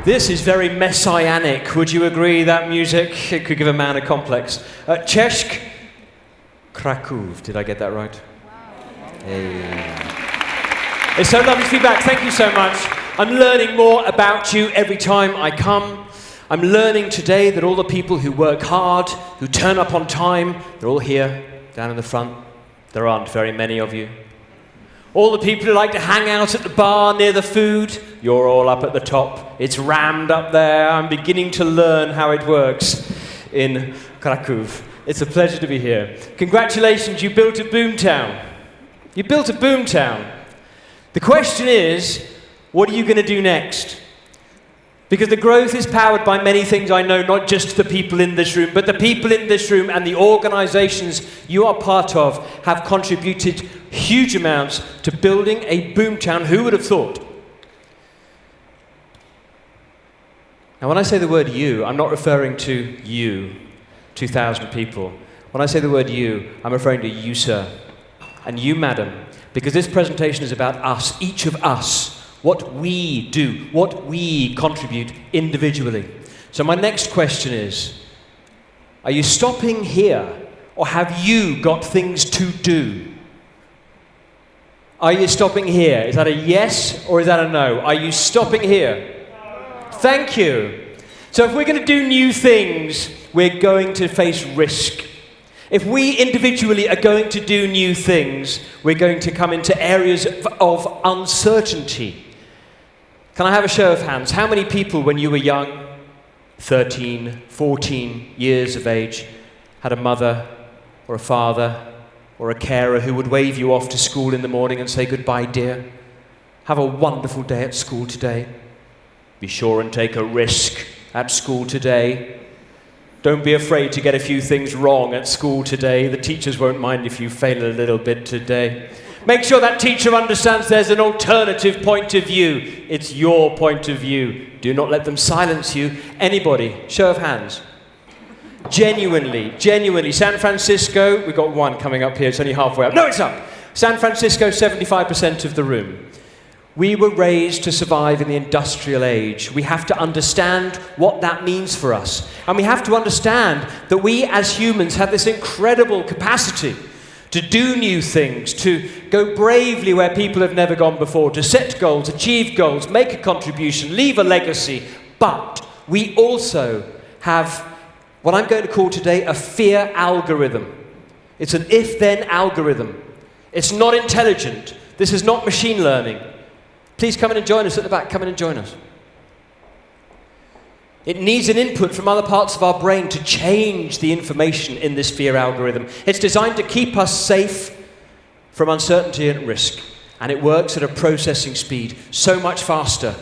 This is very messianic. Would you agree, that music? It could give a man a complex. Czech Kraków. Did I get that right? Wow. Hey. It's so lovely to be back. Thank you so much. I'm learning more about you every time I come. I'm learning today that all the people who work hard, who turn up on time, they're all here, down in the front. There aren't very many of you. All the people who like to hang out at the bar near the food, you're all up at the top. It's rammed up there. I'm beginning to learn how it works in Kraków. It's a pleasure to be here. Congratulations, you built a boomtown. You built a boomtown. The question is, what are you going to do next? Because the growth is powered by many things, I know, not just the people in this room, but the people in this room and the organizations you are part of have contributed huge amounts to building a boomtown. Who would have thought? Now, when I say the word you, I'm not referring to you, 2,000 people. When I say the word you, I'm referring to you, sir, and you, madam, because this presentation is about us, each of us, what we do, what we contribute individually. So my next question is, are you stopping here, or have you got things to do? Are you stopping here? Is that a yes, or is that a no? Are you stopping here? Thank you. So if we're going to do new things, we're going to face risk. If we individually are going to do new things, we're going to come into areas of uncertainty. Can I have a show of hands? How many people, when you were young, 13, 14 years of age, had a mother or a father or a carer who would wave you off to school in the morning and say, "Goodbye, dear. Have a wonderful day at school today. Be sure and take a risk at school today. Don't be afraid to get a few things wrong at school today. The teachers won't mind if you fail a little bit today. Make sure that teacher understands there's an alternative point of view. It's your point of view. Do not let them silence you." Anybody? Show of hands. Genuinely. San Francisco, we've got one coming up here. It's only halfway up. No, it's up. San Francisco, 75% of the room. We were raised to survive in the industrial age. We have to understand what that means for us. And we have to understand that we as humans have this incredible capacity to do new things, to go bravely where people have never gone before, to set goals, achieve goals, make a contribution, leave a legacy. But we also have what I'm going to call today a fear algorithm. It's an if-then algorithm. It's not intelligent. This is not machine learning. Please come in and join us at the back. Come in and join us. It needs an input from other parts of our brain to change the information in this fear algorithm. It's designed to keep us safe from uncertainty and risk. And it works at a processing speed so much faster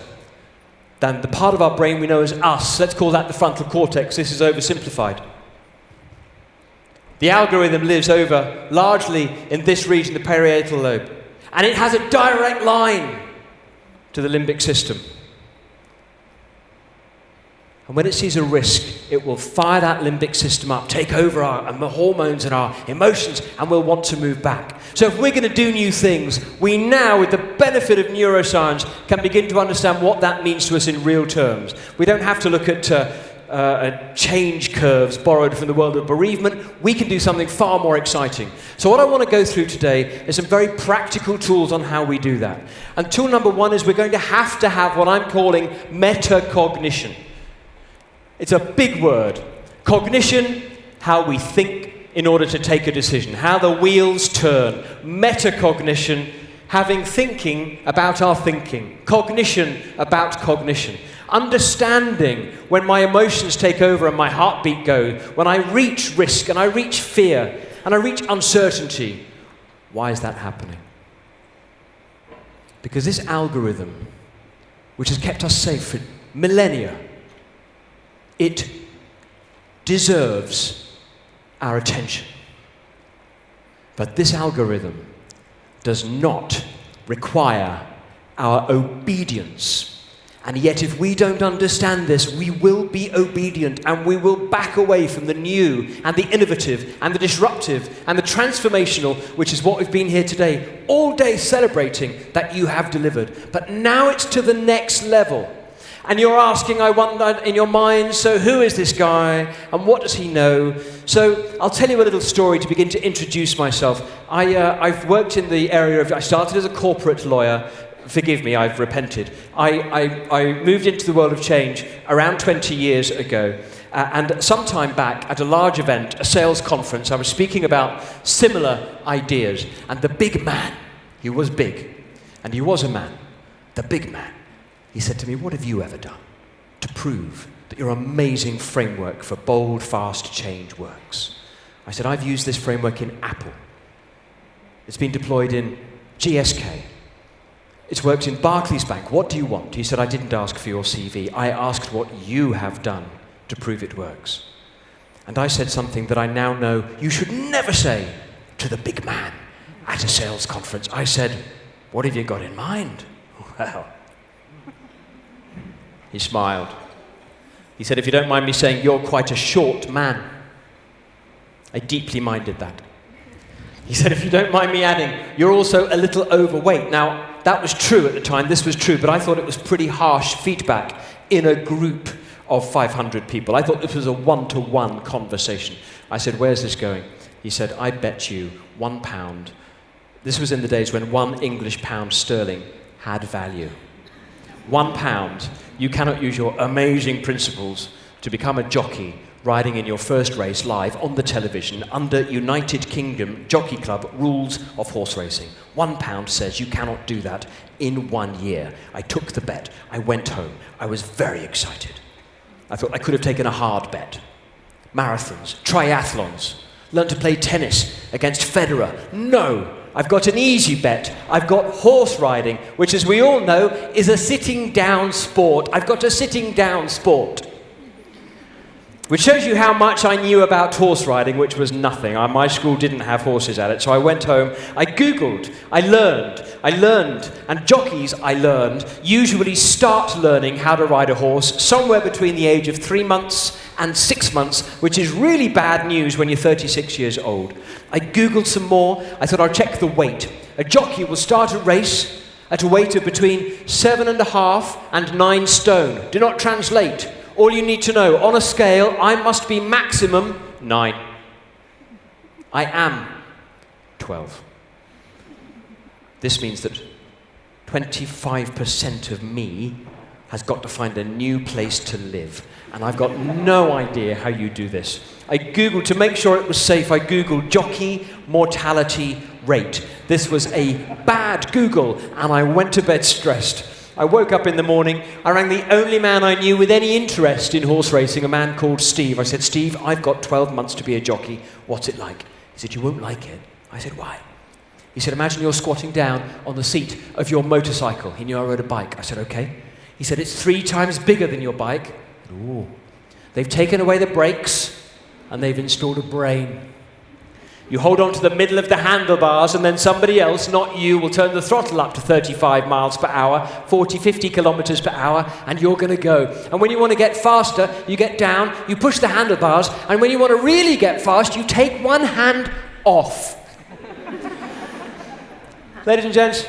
than the part of our brain we know as us. Let's call that the frontal cortex. This is oversimplified. The algorithm lives over largely in this region, the parietal lobe. And it has a direct line to the limbic system. And when it sees a risk, it will fire that limbic system up, take over our hormones and our emotions, and we'll want to move back. So if we're going to do new things, we now, with the benefit of neuroscience, can begin to understand what that means to us in real terms. We don't have to look at change curves borrowed from the world of bereavement. We can do something far more exciting. So what I want to go through today is some very practical tools on how we do that. And tool number one is we're going to have what I'm calling metacognition. It's a big word. Cognition, how we think in order to take a decision, how the wheels turn. Metacognition, having thinking about our thinking. Cognition about cognition. Understanding when my emotions take over and my heartbeat goes, when I reach risk and I reach fear and I reach uncertainty. Why is that happening? Because this algorithm, which has kept us safe for millennia, it deserves our attention. But this algorithm does not require our obedience. And yet if we don't understand this, we will be obedient and we will back away from the new and the innovative and the disruptive and the transformational, which is what we've been here today, all day celebrating that you have delivered. But now it's to the next level. And you're asking, I wonder, in your mind, so who is this guy and what does he know? So I'll tell you a little story to begin to introduce myself. I've worked in the area of, I started as a corporate lawyer. Forgive me, I've repented. I moved into the world of change around 20 years ago. And some time back, at a large event, a sales conference, I was speaking about similar ideas. And the big man, he was big, and he was a man, the big man, he said to me, what have you ever done to prove that your amazing framework for bold, fast change works? I said, I've used this framework in Apple. It's been deployed in GSK. It's worked in Barclays Bank. What do you want? He said, I didn't ask for your CV. I asked what you have done to prove it works. And I said something that I now know you should never say to the big man at a sales conference. I said, what have you got in mind? Well, he smiled. He said, if you don't mind me saying, you're quite a short man. I deeply minded that. He said, if you don't mind me adding, you're also a little overweight. Now, that was true at the time, this was true, but I thought it was pretty harsh feedback in a group of 500 people. I thought this was a one-to-one conversation. I said, where's this going? He said, I bet you £1. This was in the days when 1 English pound sterling had value. £1. You cannot use your amazing principles to become a jockey riding in your first race live on the television under United Kingdom Jockey Club rules of horse racing. £1 says you cannot do that in 1 year. I took the bet. I went home. I was very excited. I thought I could have taken a hard bet. Marathons, triathlons, learned to play tennis against Federer. No, I've got an easy bet. I've got horse riding, which, as we all know, is a sitting down sport. I've got a sitting down sport. Which shows you how much I knew about horse riding, which was nothing. My school didn't have horses at it, so I went home, I Googled, I learned, and jockeys, I learned, usually start learning how to ride a horse somewhere between the age of 3 months and 6 months, which is really bad news when you're 36 years old. I Googled some more. I thought I'll check the weight. A jockey will start a race at a weight of between 7.5 and 9 stone. Do not translate. All you need to know, on a scale, I must be maximum 9. I am 12. This means that 25% of me has got to find a new place to live. And I've got no idea how you do this. I Googled, to make sure it was safe, I Googled jockey mortality rate. This was a bad Google, and I went to bed stressed. I woke up in the morning, I rang the only man I knew with any interest in horse racing, a man called Steve. I said, Steve, I've got 12 months to be a jockey. What's it like? He said, you won't like it. I said, why? He said, imagine you're squatting down on the seat of your motorcycle. He knew I rode a bike. I said, okay. He said, it's 3 times bigger than your bike. I said, ooh. They've taken away the brakes and they've installed a brain. You hold on to the middle of the handlebars and then somebody else, not you, will turn the throttle up to 35 miles per hour, 40, 50 kilometers per hour, and you're going to go. And when you want to get faster, you get down, you push the handlebars, and when you want to really get fast, you take one hand off. Ladies and gents,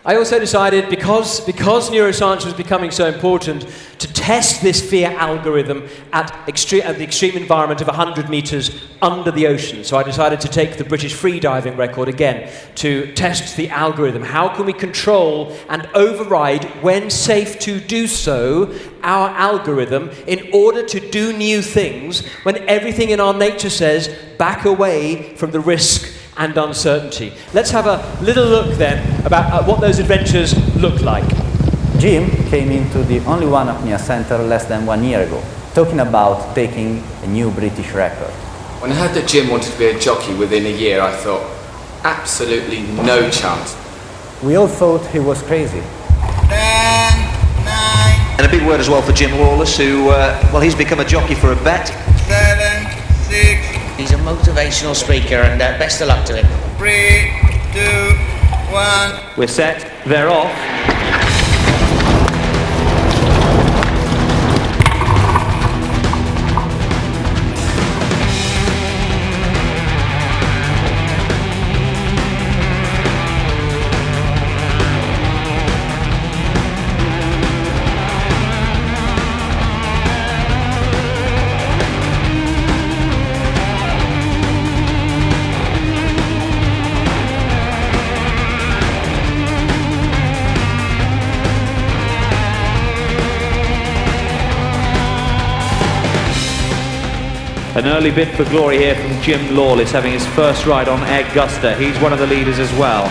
I also decided, because neuroscience was becoming so important, to test this fear algorithm at the extreme environment of 100 meters under the ocean. So I decided to take the British freediving record again to test the algorithm. How can we control and override, when safe to do so, our algorithm in order to do new things when everything in our nature says back away from the risk and uncertainty. Let's have a little look then about what those adventures look like. Jim came into the Only One Apnea Center less than 1 year ago, talking about taking a new British record. When I heard that Jim wanted to be a jockey within a year, I thought, absolutely no chance. We all thought he was crazy. 10, 9, And a big word as well for Jim Lawless, who, he's become a jockey for a bet. 7, 6, He's a motivational speaker, and best of luck to him. 3, 2, 1. We're set, they're off. An early bid for glory here from Jim Lawless, having his first ride on Augusta. He's one of the leaders as well.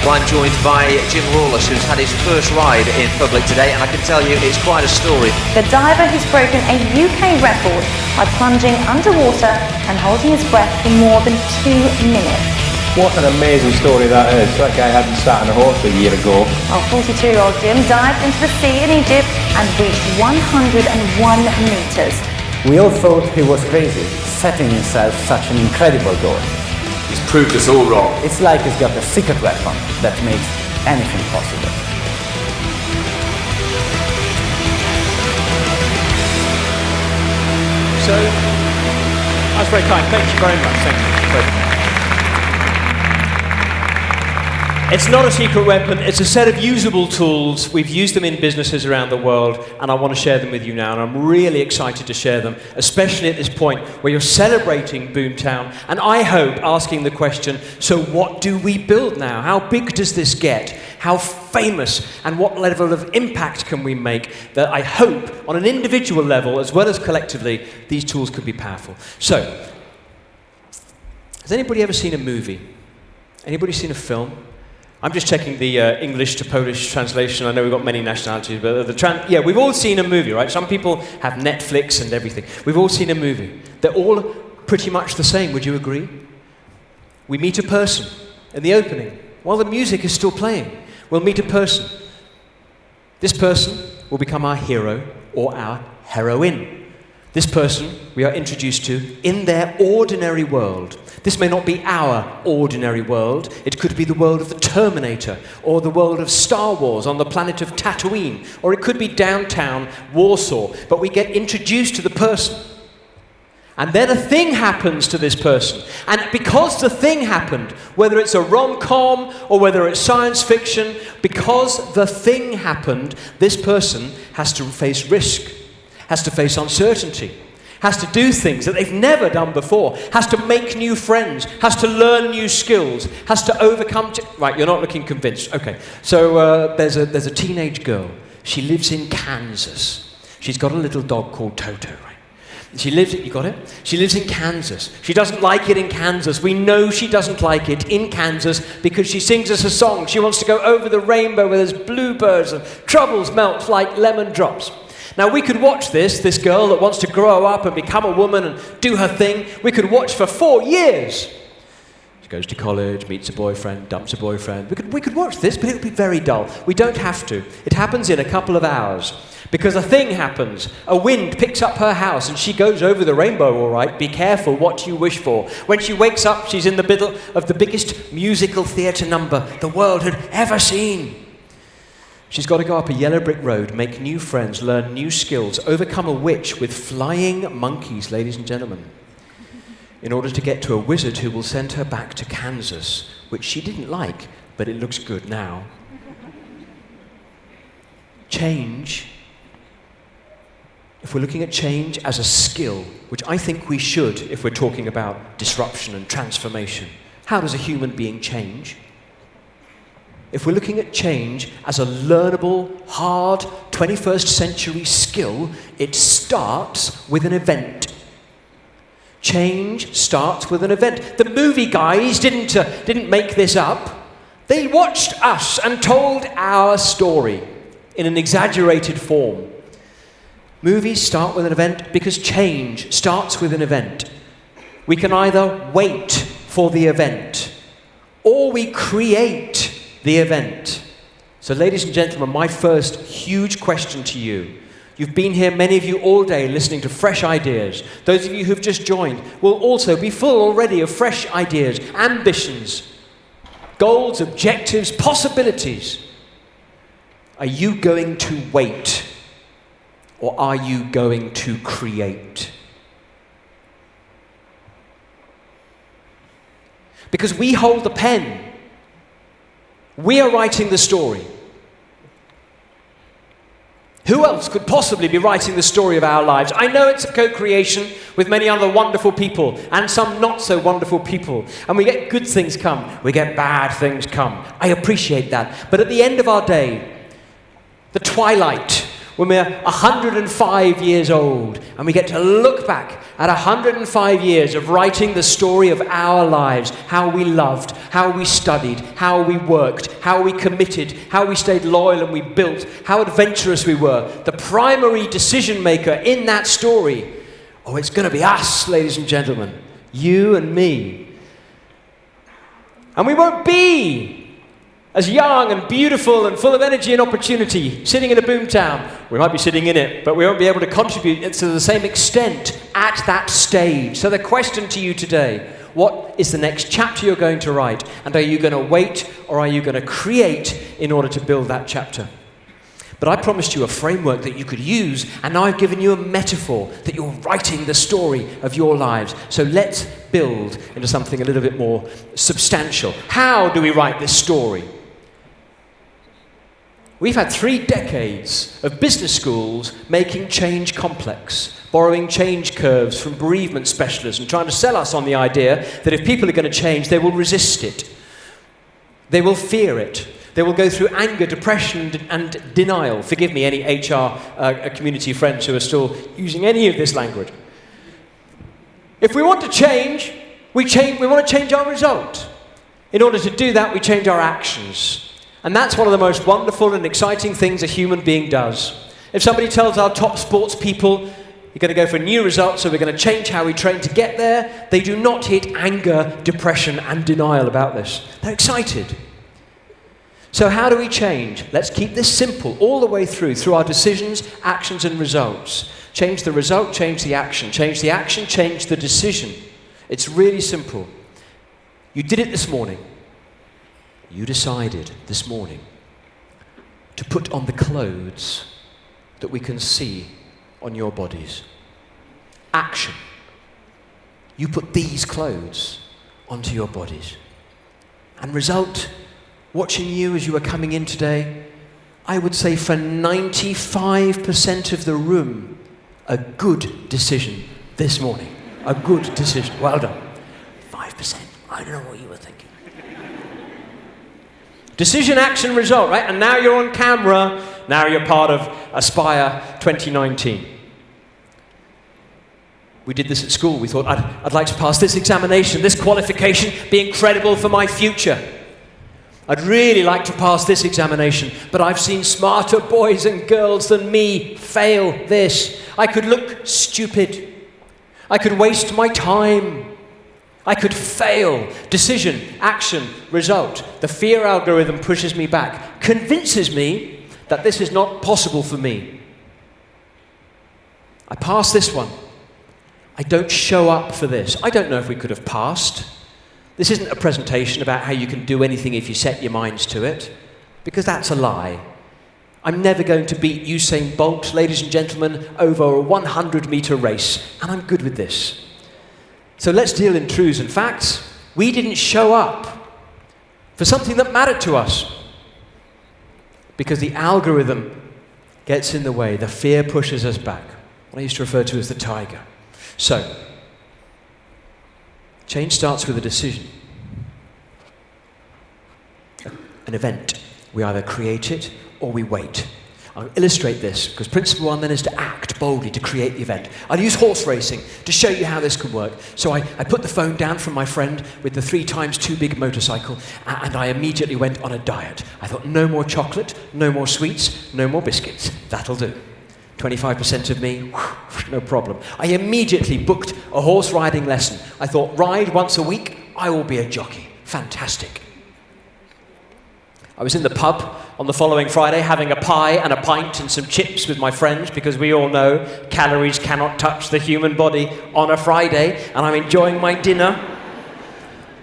I'm joined by Jim Lawless, who's had his first ride in public today, and I can tell you it's quite a story. The diver who's broken a UK record by plunging underwater and holding his breath for more than 2 minutes. What an amazing story that is. That guy hadn't sat on a horse a year ago. Our 42-year-old Jim dived into the sea in Egypt and reached 101 meters. We all thought he was crazy, setting himself such an incredible goal. He's proved us all wrong. It's like he's got a secret weapon that makes anything possible. So, that's very kind. Thank you very much. Thank you. It's not a secret weapon, it's a set of usable tools. We've used them in businesses around the world, and I want to share them with you now, and I'm really excited to share them, especially at this point where you're celebrating Boomtown, and I hope asking the question, so what do we build now? How big does this get? How famous and what level of impact can we make? That I hope, on an individual level as well as collectively, these tools could be powerful. So, has anybody ever seen a movie? Anybody seen a film? I'm just checking the English to Polish translation. I know we've got many nationalities, but yeah, we've all seen a movie, right? Some people have Netflix and everything. We've all seen a movie. They're all pretty much the same, would you agree? We meet a person in the opening. While the music is still playing, we'll meet a person. This person will become our hero or our heroine. This person we are introduced to in their ordinary world. This may not be our ordinary world. It could be the world of the Terminator, or the world of Star Wars on the planet of Tatooine, or it could be downtown Warsaw. But we get introduced to the person. And then a thing happens to this person. And because the thing happened, whether it's a rom-com or whether it's science fiction, because the thing happened, this person has to face risk, has to face uncertainty, has to do things that they've never done before, has to make new friends, has to learn new skills, has to overcome... Right, you're not looking convinced. Okay, so there's a teenage girl. She lives in Kansas. She's got a little dog called Toto, right? She lives... You got it? She lives in Kansas. She doesn't like it in Kansas. We know she doesn't like it in Kansas because she sings us a song. She wants to go over the rainbow where there's bluebirds and troubles melt like lemon drops. Now, we could watch this girl that wants to grow up and become a woman and do her thing, we could watch for 4 years. She goes to college, meets a boyfriend, dumps a boyfriend. We could watch this, but it would be very dull. We don't have to. It happens in a couple of hours. Because a thing happens. A wind picks up her house and she goes over the rainbow, all right. Be careful what you wish for. When she wakes up, she's in the middle of the biggest musical theatre number the world had ever seen. She's got to go up a yellow brick road, make new friends, learn new skills, overcome a witch with flying monkeys, ladies and gentlemen, in order to get to a wizard who will send her back to Kansas, which she didn't like, but it looks good now. Change, if we're looking at change as a skill, which I think we should if we're talking about disruption and transformation, how does a human being change? If we're looking at change as a learnable, hard, 21st century skill, it starts with an event. Change starts with an event. The movie guys didn't make this up. They watched us and told our story in an exaggerated form. Movies start with an event because change starts with an event. We can either wait for the event or we create the event. So, ladies and gentlemen, my first huge question to you. You've been here, many of you, all day listening to fresh ideas. Those of you who've just joined will also be full already of fresh ideas, ambitions, goals, objectives, possibilities. Are you going to wait, or are you going to create? Because we hold the pen. We are writing the story. Who else could possibly be writing the story of our lives? I know it's a co-creation with many other wonderful people and some not so wonderful people. And we get good things come, we get bad things come. I appreciate that. But at the end of our day, the twilight, when we're 105 years old and we get to look back at 105 years of writing the story of our lives, how we loved, how we studied, how we worked, how we committed, how we stayed loyal and we built, how adventurous we were, the primary decision maker in that story, oh, it's going to be us, ladies and gentlemen, you and me. And we won't be as young and beautiful and full of energy and opportunity, sitting in a boomtown. We might be sitting in it, but we won't be able to contribute to the same extent at that stage. So the question to you today, what is the next chapter you're going to write? And are you going to wait, or are you going to create in order to build that chapter? But I promised you a framework that you could use, and now I've given you a metaphor that you're writing the story of your lives. So let's build into something a little bit more substantial. How do we write this story? We've had 3 decades of business schools making change complex, borrowing change curves from bereavement specialists and trying to sell us on the idea that if people are going to change, they will resist it. They will fear it. They will go through anger, depression, and denial. Forgive me, any HR community friends who are still using any of this language. If we want to change, we want to change our result. In order to do that, we change our actions. And that's one of the most wonderful and exciting things a human being does. If somebody tells our top sports people, you're going to go for a new result, so we're going to change how we train to get there, they do not hit anger, depression, and denial about this. They're excited. So how do we change? Let's keep this simple all the way through our decisions, actions, and results. Change the result, change the action. Change the action, change the decision. It's really simple. You did it this morning. You decided this morning to put on the clothes that we can see on your bodies. Action. You put these clothes onto your bodies. And result, watching you as you were coming in today, I would say for 95% of the room, a good decision this morning. A good decision. Well done. 5%. I don't know what you were thinking. Decision, action, result, right? And now you're on camera. Now you're part of Aspire 2019. We did this at school. We thought, I'd like to pass this examination, this qualification, be incredible for my future. I'd really like to pass this examination, but I've seen smarter boys and girls than me fail this. I could look stupid. I could waste my time. I could fail. Decision, action, result. The fear algorithm pushes me back, convinces me that this is not possible for me. I pass this one. I don't show up for this. I don't know if we could have passed. This isn't a presentation about how you can do anything if you set your minds to it, because that's a lie. I'm never going to beat Usain Bolt, ladies and gentlemen, over a 100-meter race, and I'm good with this. So let's deal in truths and facts. We didn't show up for something that mattered to us because the algorithm gets in the way. The fear pushes us back. What I used to refer to as the tiger. So, change starts with a decision. An event. We either create it or we wait. I'll illustrate this, because principle 1 then is to act boldly, to create the event. I'll use horse racing to show you how this can work. So I put the phone down from my friend with the 3 times too big motorcycle, and I immediately went on a diet. I thought, no more chocolate, no more sweets, no more biscuits. That'll do. 25% of me, no problem. I immediately booked a horse riding lesson. I thought, ride once a week, I will be a jockey. Fantastic. I was in the pub on the following Friday having a pie and a pint and some chips with my friends, because we all know calories cannot touch the human body on a Friday, and I'm enjoying my dinner.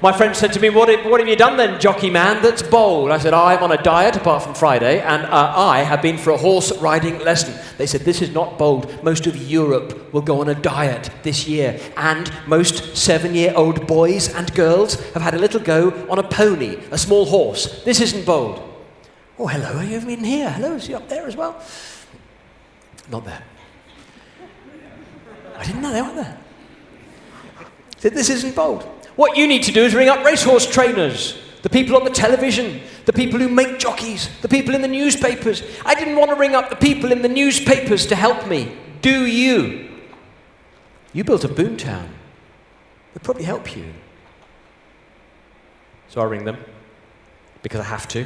My friend said to me, what have you done then, jockey man, that's bold? I said, I'm on a diet apart from Friday, and I have been for a horse riding lesson. They said, this is not bold. Most of Europe will go on a diet this year, and most 7-year-old boys and girls have had a little go on a pony, a small horse. This isn't bold. Oh, hello, are you even in here? Hello, is he up there as well? Not there. I didn't know they weren't there. Said, this isn't bold. What you need to do is ring up racehorse trainers, the people on the television, the people who make jockeys, the people in the newspapers. I didn't want to ring up the people in the newspapers to help me. Do you? You built a boomtown. They'll probably help you. So I ring them, because I have to.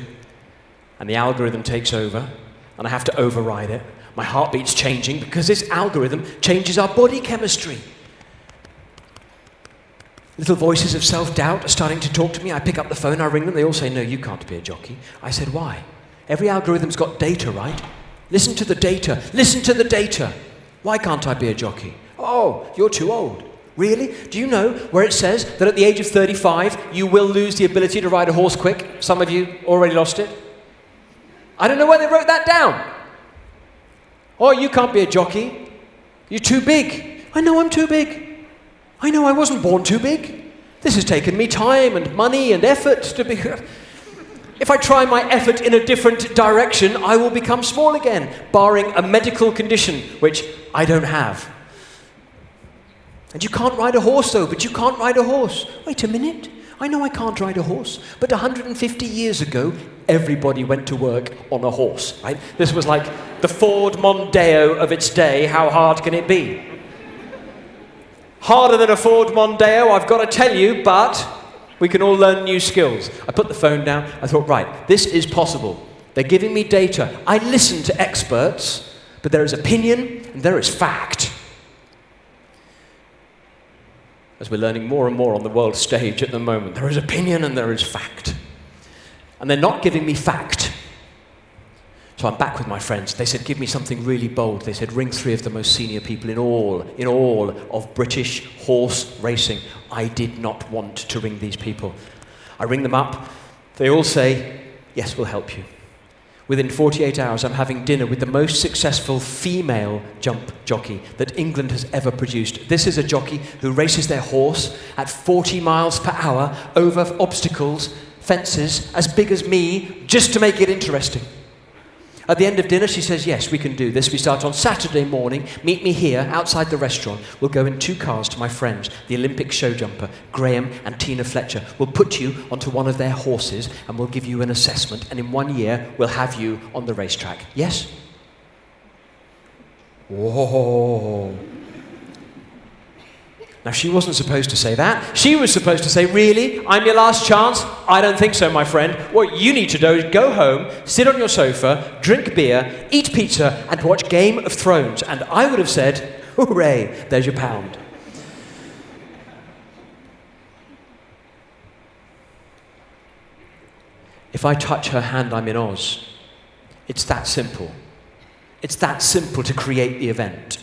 And the algorithm takes over, and I have to override it. My heartbeat's changing, because this algorithm changes our body chemistry. Little voices of self-doubt are starting to talk to me. I pick up the phone, I ring them, they all say, no, you can't be a jockey. I said, why? Every algorithm's got data, right? Listen to the data. Listen to the data. Why can't I be a jockey? Oh, you're too old. Really? Do you know where it says that at the age of 35, you will lose the ability to ride a horse quick? Some of you already lost it. I don't know where they wrote that down. Oh, you can't be a jockey. You're too big. I know I'm too big. I know I wasn't born too big. This has taken me time and money and effort to be... If I try my effort in a different direction, I will become small again, barring a medical condition, which I don't have. And you can't ride a horse, though, but you can't ride a horse. Wait a minute. I know I can't ride a horse, but 150 years ago, everybody went to work on a horse, right? This was like the Ford Mondeo of its day. How hard can it be? Harder than a Ford Mondeo, I've got to tell you, but we can all learn new skills. I put the phone down. I thought, right, this is possible. They're giving me data. I listen to experts, but there is opinion and there is fact. As we're learning more and more on the world stage at the moment, there is opinion and there is fact. And they're not giving me fact. So I'm back with my friends. They said, give me something really bold. They said, ring 3 of the most senior people in all of British horse racing. I did not want to ring these people. I ring them up. They all say, yes, we'll help you. Within 48 hours, I'm having dinner with the most successful female jump jockey that England has ever produced. This is a jockey who races their horse at 40 miles per hour over obstacles, fences, as big as me, just to make it interesting. At the end of dinner, she says, yes, we can do this. We start on Saturday morning. Meet me here outside the restaurant. We'll go in 2 cars to my friends, the Olympic show jumper, Graham and Tina Fletcher. We'll put you onto one of their horses and we'll give you an assessment. And in 1 year, we'll have you on the racetrack. Yes? Whoa. Now, she wasn't supposed to say that. She was supposed to say, really? I'm your last chance? I don't think so, my friend. What you need to do is go home, sit on your sofa, drink beer, eat pizza, and watch Game of Thrones. And I would have said, hooray, there's your £1. If I touch her hand, I'm in Oz. It's that simple. It's that simple to create the event.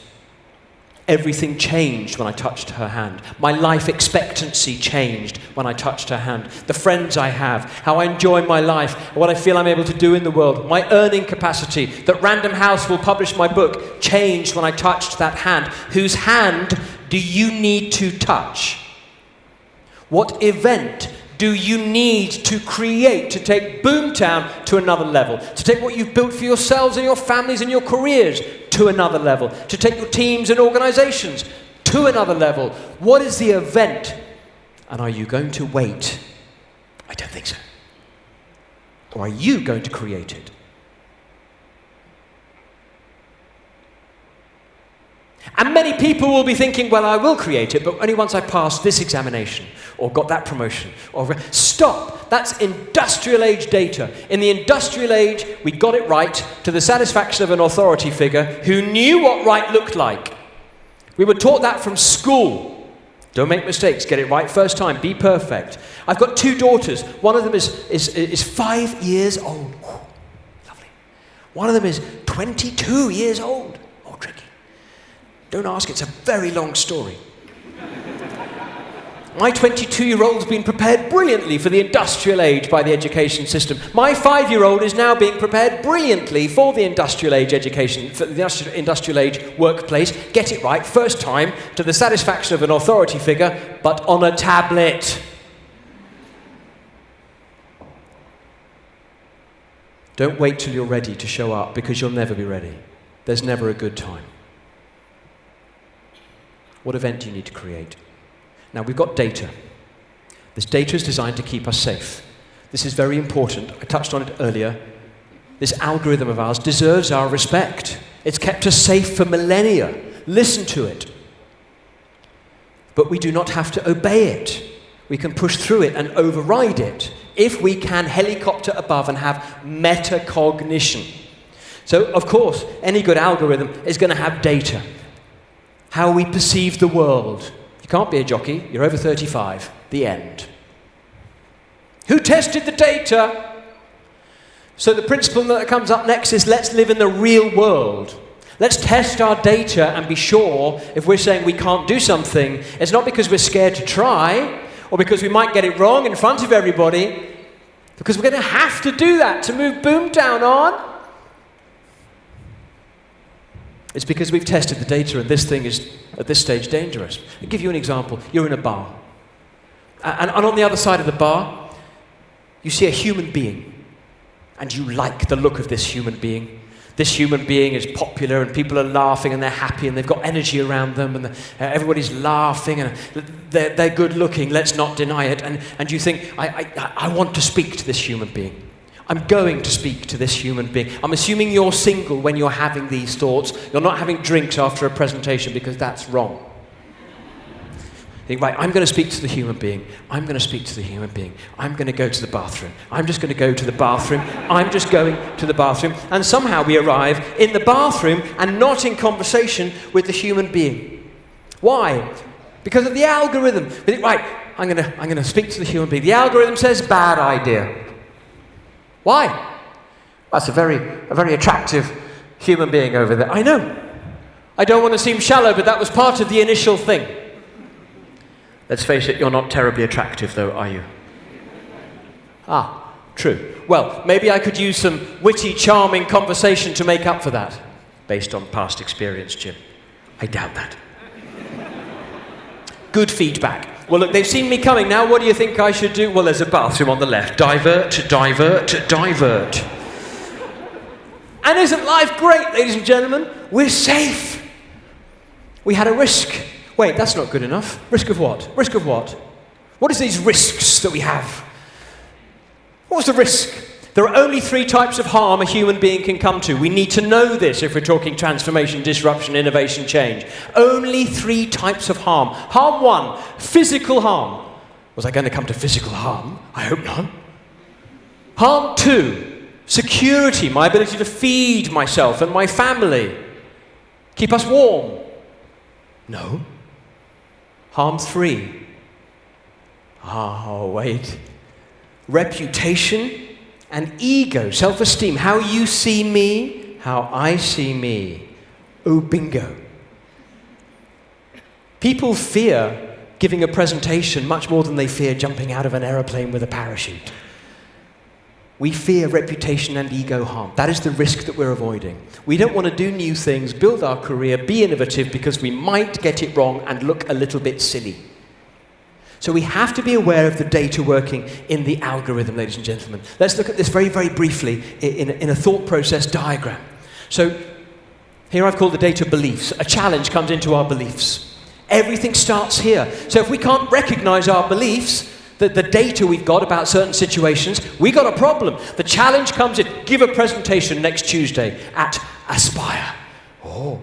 Everything changed when I touched her hand. My life expectancy changed when I touched her hand. The friends I have, how I enjoy my life, what I feel I'm able to do in the world, my earning capacity, that Random House will publish my book, changed when I touched that hand. Whose hand do you need to touch? What event do you need to create to take Boomtown to another level? To take what you've built for yourselves and your families and your careers to another level? To take your teams and organizations to another level? What is the event? And are you going to wait? I don't think so. Or are you going to create it? And many people will be thinking, well, I will create it, but only once I pass this examination, or got that promotion, or... Stop! That's industrial age data. In the industrial age, we got it right to the satisfaction of an authority figure who knew what right looked like. We were taught that from school. Don't make mistakes. Get it right first time. Be perfect. I've got 2 daughters. One of them is 5 years old. Ooh, lovely. One of them is 22 years old. Oh, tricky. Don't ask. It's a very long story. My 22-year-old's been prepared brilliantly for the industrial age by the education system. My 5-year-old is now being prepared brilliantly for the industrial age education, for the industrial age workplace. Get it right, first time, to the satisfaction of an authority figure, but on a tablet. Don't wait till you're ready to show up, because you'll never be ready. There's never a good time. What event do you need to create? Now, we've got data. This data is designed to keep us safe. This is very important. I touched on it earlier. This algorithm of ours deserves our respect. It's kept us safe for millennia. Listen to it. But we do not have to obey it. We can push through it and override it if we can helicopter above and have metacognition. So, of course, any good algorithm is going to have data. How we perceive the world. Can't be a jockey, you're over 35. The end. Who tested the data? So the principle that comes up next is let's live in the real world. Let's test our data and be sure if we're saying we can't do something, it's not because we're scared to try or because we might get it wrong in front of everybody, because we're going to have to do that to move Boomtown on. It's because we've tested the data and this thing is, at this stage, dangerous. I'll give you an example. You're in a bar. And on the other side of the bar, you see a human being. And you like the look of this human being. This human being is popular and people are laughing and they're happy and they've got energy around them and everybody's laughing and they're good looking, let's not deny it. And you think, I want to speak to this human being. I'm going to speak to this human being. I'm assuming you're single when you're having these thoughts. You're not having drinks after a presentation because that's wrong. You think, right, I'm going to speak to the human being. I'm going to speak to the human being. I'm going to go to the bathroom. I'm just going to go to the bathroom. I'm just going to the bathroom. And somehow we arrive in the bathroom and not in conversation with the human being. Why? Because of the algorithm. We think, right, I'm going to speak to the human being. The algorithm says, bad idea. Why? That's a very attractive human being over there. I know. I don't want to seem shallow, but that was part of the initial thing. Let's face it, you're not terribly attractive, though, are you? Ah, true. Well, maybe I could use some witty, charming conversation to make up for that, based on past experience, Jim. I doubt that. Good feedback. Well, look, they've seen me coming now. What do you think I should do? Well, there's a bathroom on the left. Divert, divert, divert. And isn't life great, ladies and gentlemen? We're safe. We had a risk. Wait, that's not good enough. Risk of what? Risk of what? What is these risks that we have? What's the risk? There are only 3 types of harm a human being can come to. We need to know this if we're talking transformation, disruption, innovation, change. Only 3 types of harm. Harm 1, physical harm. Was I going to come to physical harm? I hope not. Harm 2, security, my ability to feed myself and my family. Keep us warm. No. Harm 3. Oh, wait. Reputation and ego, self-esteem, how you see me, how I see me. Oh, bingo. People fear giving a presentation much more than they fear jumping out of an aeroplane with a parachute. We fear reputation and ego harm. That is the risk that we're avoiding. We don't want to do new things, build our career, be innovative because we might get it wrong and look a little bit silly. So we have to be aware of the data working in the algorithm, ladies and gentlemen. Let's look at this very, very briefly in a thought process diagram. So here I've called the data beliefs. A challenge comes into our beliefs. Everything starts here. So if we can't recognize our beliefs, the data we've got about certain situations, we got a problem. The challenge comes in. Give a presentation next Tuesday at Aspire. Oh.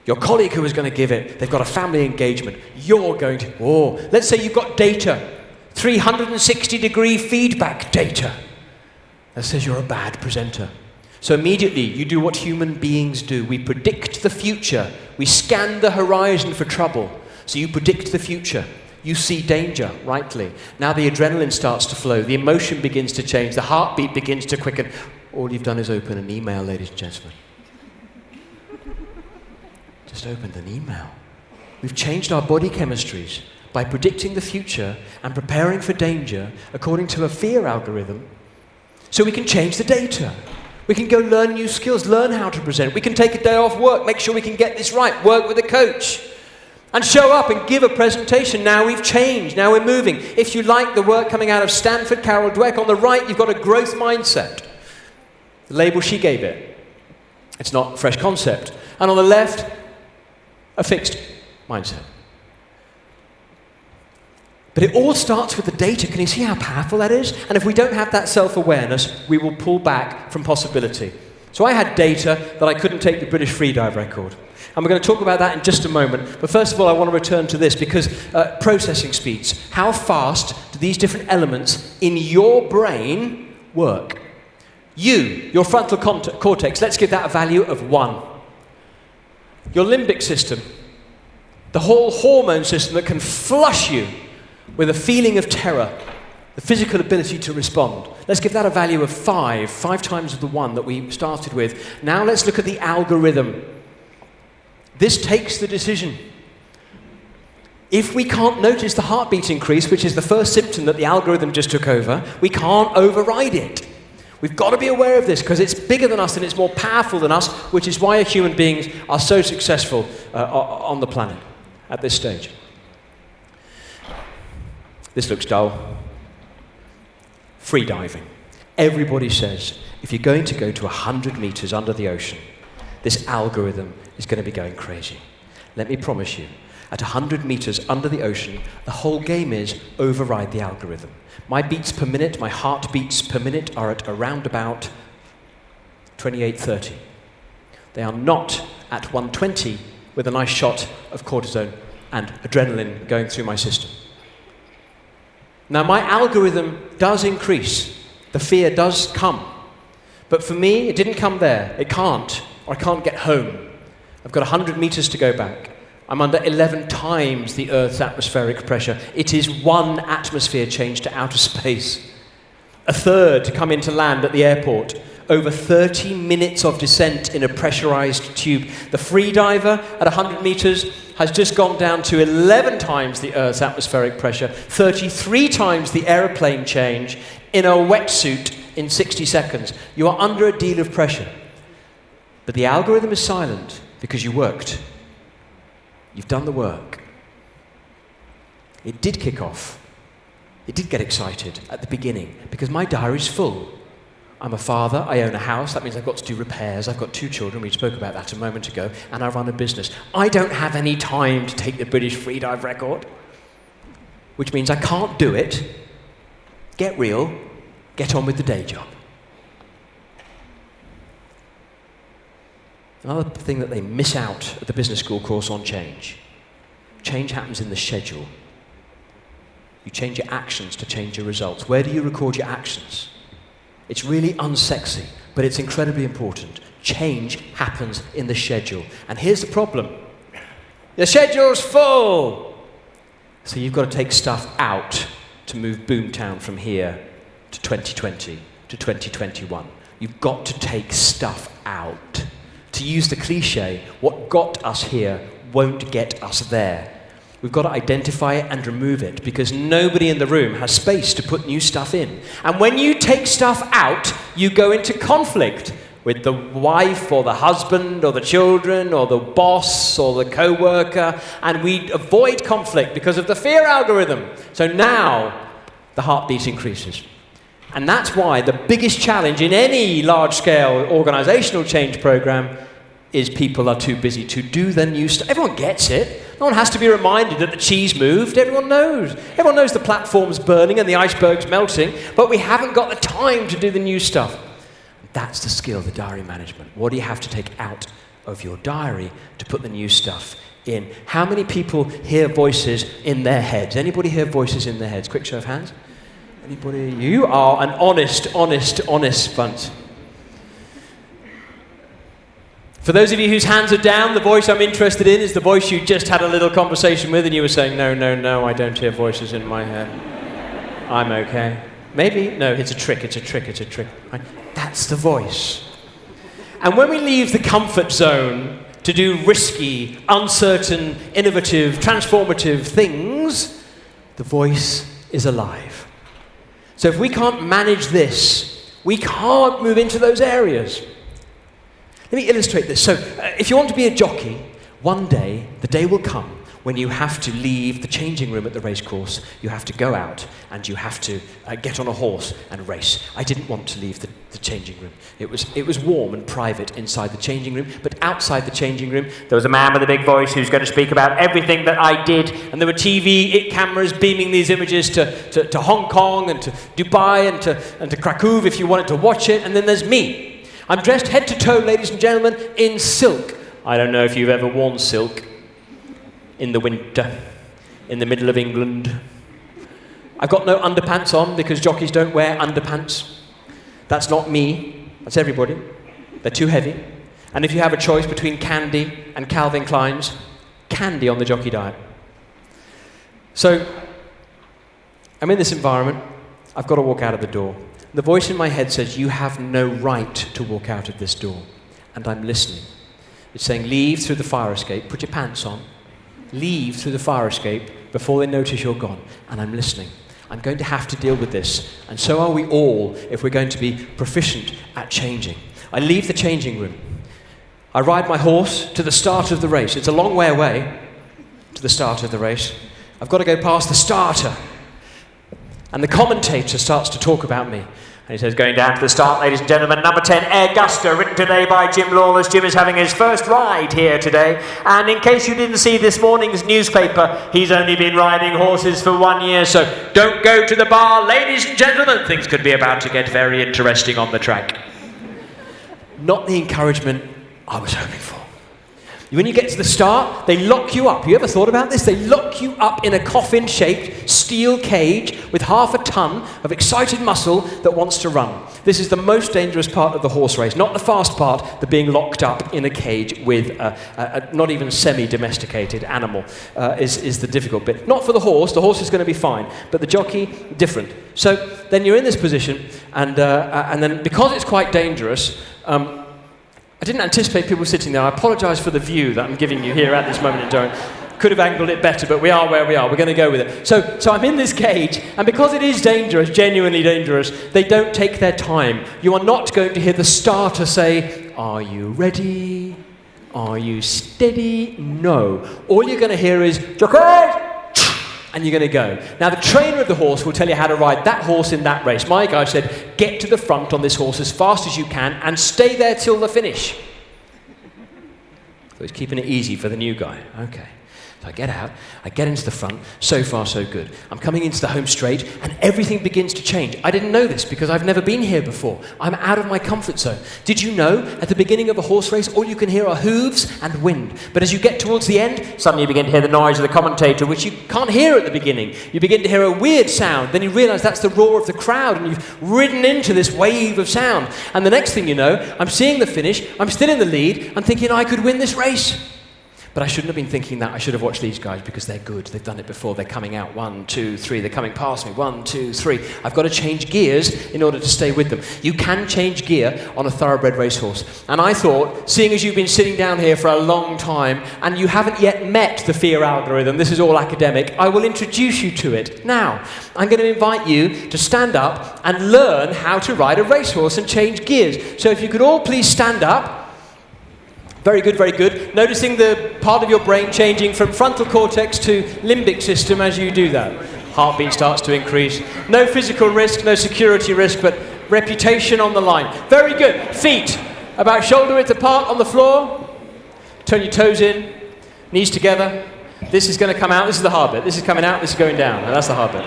Your colleague who was going to give it, they've got a family engagement. You're going to, let's say you've got data, 360-degree feedback data. That says you're a bad presenter. So immediately you do what human beings do. We predict the future. We scan the horizon for trouble. So you predict the future. You see danger, rightly. Now the adrenaline starts to flow, the emotion begins to change, the heartbeat begins to quicken. All you've done is open an email, ladies and gentlemen. Just opened an email. We've changed our body chemistries by predicting the future and preparing for danger according to a fear algorithm, so we can change the data. We can go learn new skills, learn how to present. We can take a day off work, make sure we can get this right, work with a coach, and show up and give a presentation. Now we've changed, now we're moving. If you like the work coming out of Stanford, Carol Dweck, on the right you've got a growth mindset. The label she gave it. It's not a fresh concept. And on the left, a fixed mindset. But it all starts with the data. Can you see how powerful that is? And if we don't have that self-awareness, we will pull back from possibility. So I had data that I couldn't take the British freedive record. And we're going to talk about that in just a moment. But first of all, I want to return to this, because processing speeds. How fast do these different elements in your brain work? Your frontal cortex, let's give that a value of 1. Your limbic system, the whole hormone system that can flush you with a feeling of terror, the physical ability to respond. Let's give that a value of 5 times the 1 that we started with. Now let's look at the algorithm. This takes the decision. If we can't notice the heartbeat increase, which is the first symptom that the algorithm just took over, we can't override it. We've got to be aware of this, because it's bigger than us and it's more powerful than us, which is why human beings are so successful on the planet at this stage. This looks dull. Free diving. Everybody says, if you're going to go to 100 meters under the ocean, this algorithm is going to be going crazy. Let me promise you, at 100 meters under the ocean, the whole game is override the algorithm. My beats per minute, my heartbeats per minute are at around about 28:30. They are not at 120 with a nice shot of cortisone and adrenaline going through my system. Now, my algorithm does increase. The fear does come. But for me, it didn't come there. It can't, or I can't get home. I've got 100 meters to go back. I'm under 11 times the Earth's atmospheric pressure. It is 1 atmosphere change to outer space. A third to come into land at the airport. Over 30 minutes of descent in a pressurized tube. The free diver at 100 meters has just gone down to 11 times the Earth's atmospheric pressure, 33 times the aeroplane change in a wetsuit in 60 seconds. You are under a deal of pressure. But the algorithm is silent because you worked. You've done the work. It did kick off. It did get excited at the beginning because my diary's full. I'm a father, I own a house, that means I've got to do repairs, I've got 2 children, we spoke about that a moment ago, and I run a business. I don't have any time to take the British freedive record, which means I can't do it. Get real, get on with the day job. Another thing that they miss out at the business school course on change. Change happens in the schedule. You change your actions to change your results. Where do you record your actions? It's really unsexy, but it's incredibly important. Change happens in the schedule. And here's the problem. The schedule's full. So you've got to take stuff out to move Boomtown from here to 2020 to 2021. You've got to take stuff out. To use the cliche, what got us here won't get us there. We've got to identify it and remove it because nobody in the room has space to put new stuff in. And when you take stuff out, you go into conflict with the wife or the husband or the children or the boss or the co-worker, and we avoid conflict because of the fear algorithm. So now the heartbeat increases. And that's why the biggest challenge in any large-scale organizational change program is people are too busy to do the new stuff. Everyone gets it. No one has to be reminded that the cheese moved. Everyone knows. Everyone knows the platform's burning and the iceberg's melting, but we haven't got the time to do the new stuff. That's the skill, the diary management. What do you have to take out of your diary to put the new stuff in? How many people hear voices in their heads? Anybody hear voices in their heads? Quick show of hands. Anybody? You are an honest bunch. For those of you whose hands are down, the voice I'm interested in is the voice you just had a little conversation with and you were saying, no, I don't hear voices in my head. I'm okay. Maybe, no, it's a trick. Right? That's the voice. And when we leave the comfort zone to do risky, uncertain, innovative, transformative things, the voice is alive. So if we can't manage this, we can't move into those areas. Let me illustrate this. So if you want to be a jockey, one day, the day will come when you have to leave the changing room at the racecourse, you have to go out and you have to get on a horse and race. I didn't want to leave the changing room. It was warm and private inside the changing room, but outside the changing room, there was a man with a big voice who's going to speak about everything that I did, and there were TV cameras beaming these images to Hong Kong and to Dubai and to Kraków if you wanted to watch it, and then there's me. I'm dressed head to toe, ladies and gentlemen, in silk. I don't know if you've ever worn silk in the winter, in the middle of England. I've got no underpants on because jockeys don't wear underpants. That's not me, that's everybody. They're too heavy. And if you have a choice between candy and Calvin Klein's, candy on the jockey diet. So, I'm in this environment, I've got to walk out of the door. The voice in my head says, you have no right to walk out of this door. And I'm listening. It's saying, leave through the fire escape, put your pants on, leave through the fire escape before they notice you're gone. And I'm listening. I'm going to have to deal with this. And so are we all if we're going to be proficient at changing. I leave the changing room. I ride my horse to the start of the race. It's a long way away to the start of the race. I've got to go past the starter. And the commentator starts to talk about me. And he says, going down to the start, ladies and gentlemen, number 10, Air Guster, ridden today by Jim Lawless. Jim is having his first ride here today. And in case you didn't see this morning's newspaper, he's only been riding horses for 1 year, so don't go to the bar. Ladies and gentlemen, things could be about to get very interesting on the track. Not the encouragement I was hoping for. When you get to the start, they lock you up. You ever thought about this? They lock you up in a coffin-shaped steel cage with half a ton of excited muscle that wants to run. This is the most dangerous part of the horse race, not the fast part, the being locked up in a cage with a not even semi-domesticated animal is the difficult bit. Not for the horse is going to be fine, but the jockey, different. So then you're in this position, and then because it's quite dangerous, I didn't anticipate people sitting there. I apologise for the view that I'm giving you here at this moment in time. Could have angled it better, but we are where we are. We're going to go with it. So I'm in this cage, and because it is dangerous, genuinely dangerous, they don't take their time. You are not going to hear the starter say, "Are you ready? Are you steady?" No. All you're going to hear is, "Jockey!" And you're going to go. Now, the trainer of the horse will tell you how to ride that horse in that race. My guy said, get to the front on this horse as fast as you can and stay there till the finish. So he's keeping it easy for the new guy. Okay. So I get out, I get into the front, so far so good. I'm coming into the home straight and everything begins to change. I didn't know this because I've never been here before. I'm out of my comfort zone. Did you know at the beginning of a horse race all you can hear are hooves and wind? But as you get towards the end, suddenly you begin to hear the noise of the commentator, which you can't hear at the beginning. You begin to hear a weird sound, then you realise that's the roar of the crowd and you've ridden into this wave of sound. And the next thing you know, I'm seeing the finish, I'm still in the lead, I'm thinking I could win this race. But I shouldn't have been thinking that. I should have watched these guys because they're good. They've done it before. They're coming out. 1, 2, 3. They're coming past me. 1, 2, 3. I've got to change gears in order to stay with them. You can change gear on a thoroughbred racehorse. And I thought, seeing as you've been sitting down here for a long time and you haven't yet met the fear algorithm, this is all academic, I will introduce you to it. Now, I'm going to invite you to stand up and learn how to ride a racehorse and change gears. So if you could all please stand up. Very good, very good. Noticing the part of your brain changing from frontal cortex to limbic system as you do that. Heartbeat starts to increase. No physical risk, no security risk, but reputation on the line. Very good. Feet about shoulder width apart on the floor. Turn your toes in, knees together. This is going to come out. This is the hard bit. This is coming out, this is going down. And that's the hard bit.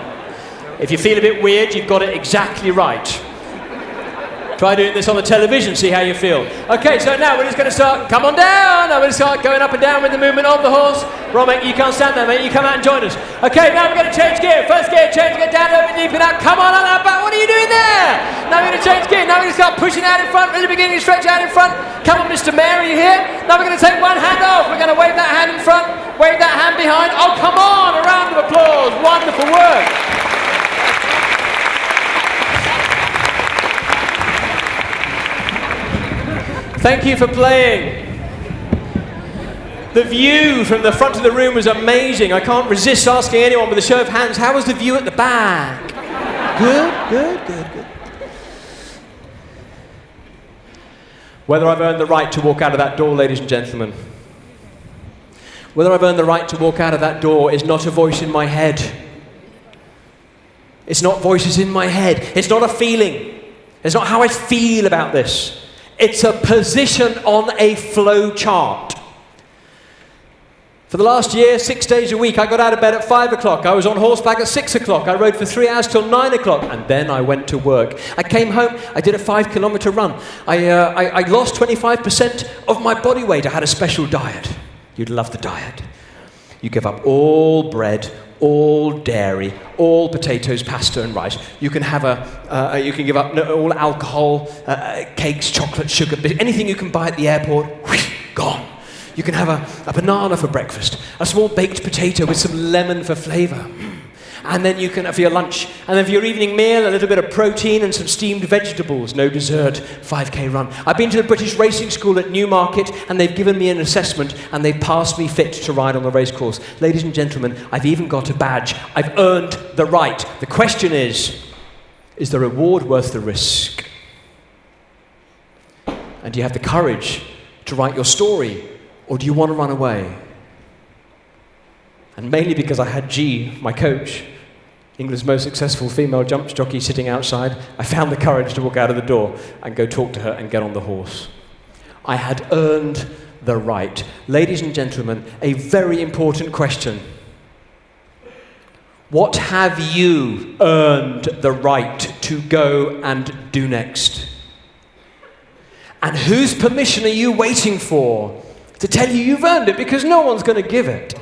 If you feel a bit weird, you've got it exactly right. Try doing this on the television, see how you feel. Okay, so now we're just going to start, come on down. I'm going to start going up and down with the movement of the horse. Romek, you can't stand there, mate. You come out and join us. Okay, now we're going to change gear. First gear, change, get down, open, deep, and out. Come on that back. What are you doing there? Now we're going to change gear. Now we're going to start pushing out in front, really beginning to stretch out in front. Come on, Mr. Mayor, are you here? Now we're going to take one hand off. We're going to wave that hand in front, wave that hand behind. Oh, come on, a round of applause. Wonderful work. Thank you for playing. The view from the front of the room was amazing. I can't resist asking anyone with a show of hands, how was the view at the back? Good. Whether I've earned the right to walk out of that door, ladies and gentlemen, whether I've earned the right to walk out of that door is not a voice in my head. It's not voices in my head. It's not a feeling. It's not how I feel about this. It's a position on a flow chart. For the last year, 6 days a week, I got out of bed at 5 o'clock. I was on horseback at 6 o'clock. I rode for 3 hours till 9 o'clock. And then I went to work. I came home. I did a 5-kilometer run. I lost 25% of my body weight. I had a special diet. You'd love the diet. You give up all bread, all dairy, all potatoes, pasta and rice. You can have you can give up all alcohol, cakes, chocolate, sugar, anything you can buy at the airport, whoosh, gone. You can have a banana for breakfast, a small baked potato with some lemon for flavour. And then you can have for your lunch. And then for your evening meal, a little bit of protein and some steamed vegetables. No dessert, 5K run. I've been to the British Racing School at Newmarket, and they've given me an assessment, and they've passed me fit to ride on the racecourse. Ladies and gentlemen, I've even got a badge. I've earned the right. The question is the reward worth the risk? And do you have the courage to write your story, or do you want to run away? And mainly because I had G, my coach, England's most successful female jump jockey, sitting outside, I found the courage to walk out of the door and go talk to her and get on the horse. I had earned the right. Ladies and gentlemen, a very important question. What have you earned the right to go and do next? And whose permission are you waiting for to tell you you've earned it? Because no one's going to give it.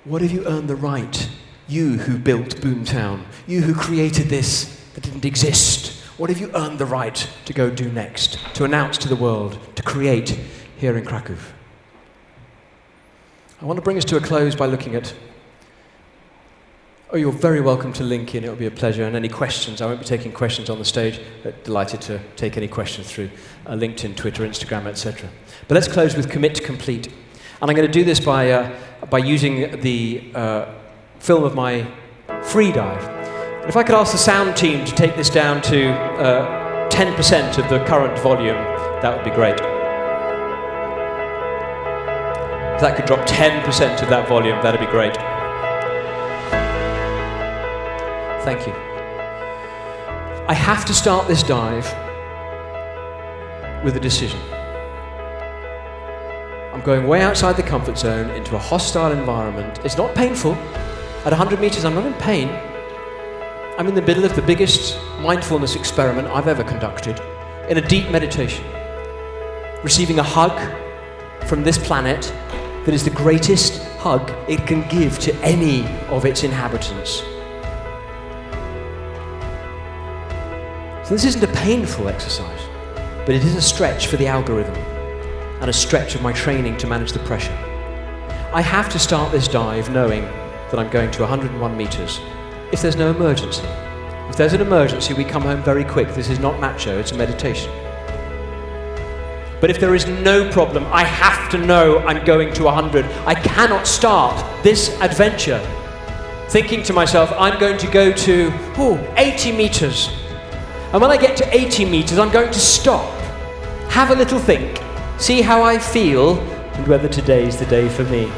What have you earned the right? You who built Boomtown, you who created this that didn't exist. What have you earned the right to go do next? To announce to the world, to create here in Kraków? I want to bring us to a close by looking at... Oh, you're very welcome to link in, it'll be a pleasure. And any questions, I won't be taking questions on the stage, but delighted to take any questions through LinkedIn, Twitter, Instagram, etc. But let's close with Commit to Complete. And I'm going to do this by using the film of my free dive. And if I could ask the sound team to take this down to 10% of the current volume, that would be great. If that could drop 10% of that volume, that'd be great. Thank you. I have to start this dive with a decision. I'm going way outside the comfort zone into a hostile environment. It's not painful. At 100 meters, I'm not in pain. I'm in the middle of the biggest mindfulness experiment I've ever conducted, in a deep meditation, receiving a hug from this planet that is the greatest hug it can give to any of its inhabitants. So this isn't a painful exercise, but it is a stretch for the algorithm and a stretch of my training to manage the pressure. I have to start this dive knowing that I'm going to 101 meters if there's no emergency. If there's an emergency, we come home very quick. This is not macho, it's a meditation. But if there is no problem, I have to know I'm going to 100. I cannot start this adventure thinking to myself, I'm going to go to 80 meters. And when I get to 80 meters, I'm going to stop, have a little think, see how I feel, and whether today's the day for me.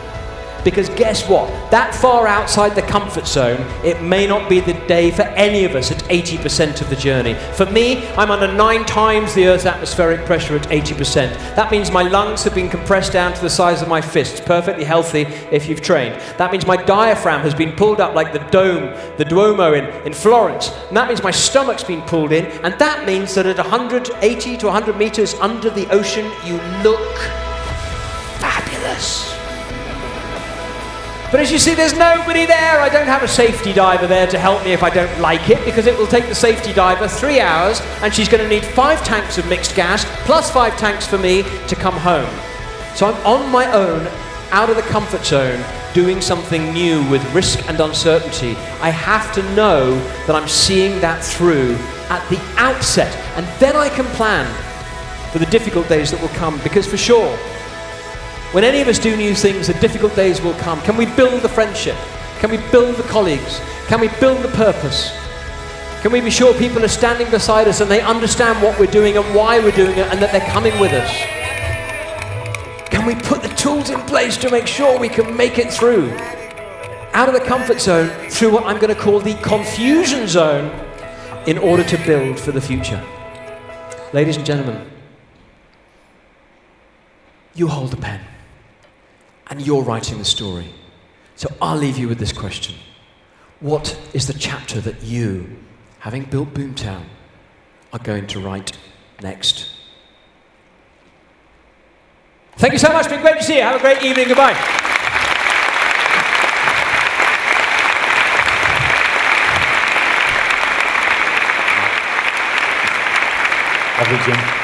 Because guess what? That far outside the comfort zone, it may not be the day for any of us at 80% of the journey. For me, I'm under 9 times the Earth's atmospheric pressure at 80%. That means my lungs have been compressed down to the size of my fists, perfectly healthy if you've trained. That means my diaphragm has been pulled up like the Duomo in Florence. And that means my stomach's been pulled in. And that means that at 180 to 100 meters under the ocean, you look fabulous. But as you see, there's nobody there. I don't have a safety diver there to help me if I don't like it, because it will take the safety diver 3 hours, and she's going to need 5 tanks of mixed gas, plus 5 tanks for me to come home. So I'm on my own, out of the comfort zone, doing something new with risk and uncertainty. I have to know that I'm seeing that through at the outset, and then I can plan for the difficult days that will come, because for sure, when any of us do new things, the difficult days will come. Can we build the friendship? Can we build the colleagues? Can we build the purpose? Can we be sure people are standing beside us and they understand what we're doing and why we're doing it, and that they're coming with us? Can we put the tools in place to make sure we can make it through? Out of the comfort zone, through what I'm going to call the confusion zone, in order to build for the future. Ladies and gentlemen, you hold the pen. And you're writing the story. So I'll leave you with this question. What is the chapter that you, having built Boomtown, are going to write next? Thank you so much. It's been great to see you. Have a great evening. Goodbye. Lovely, Jim.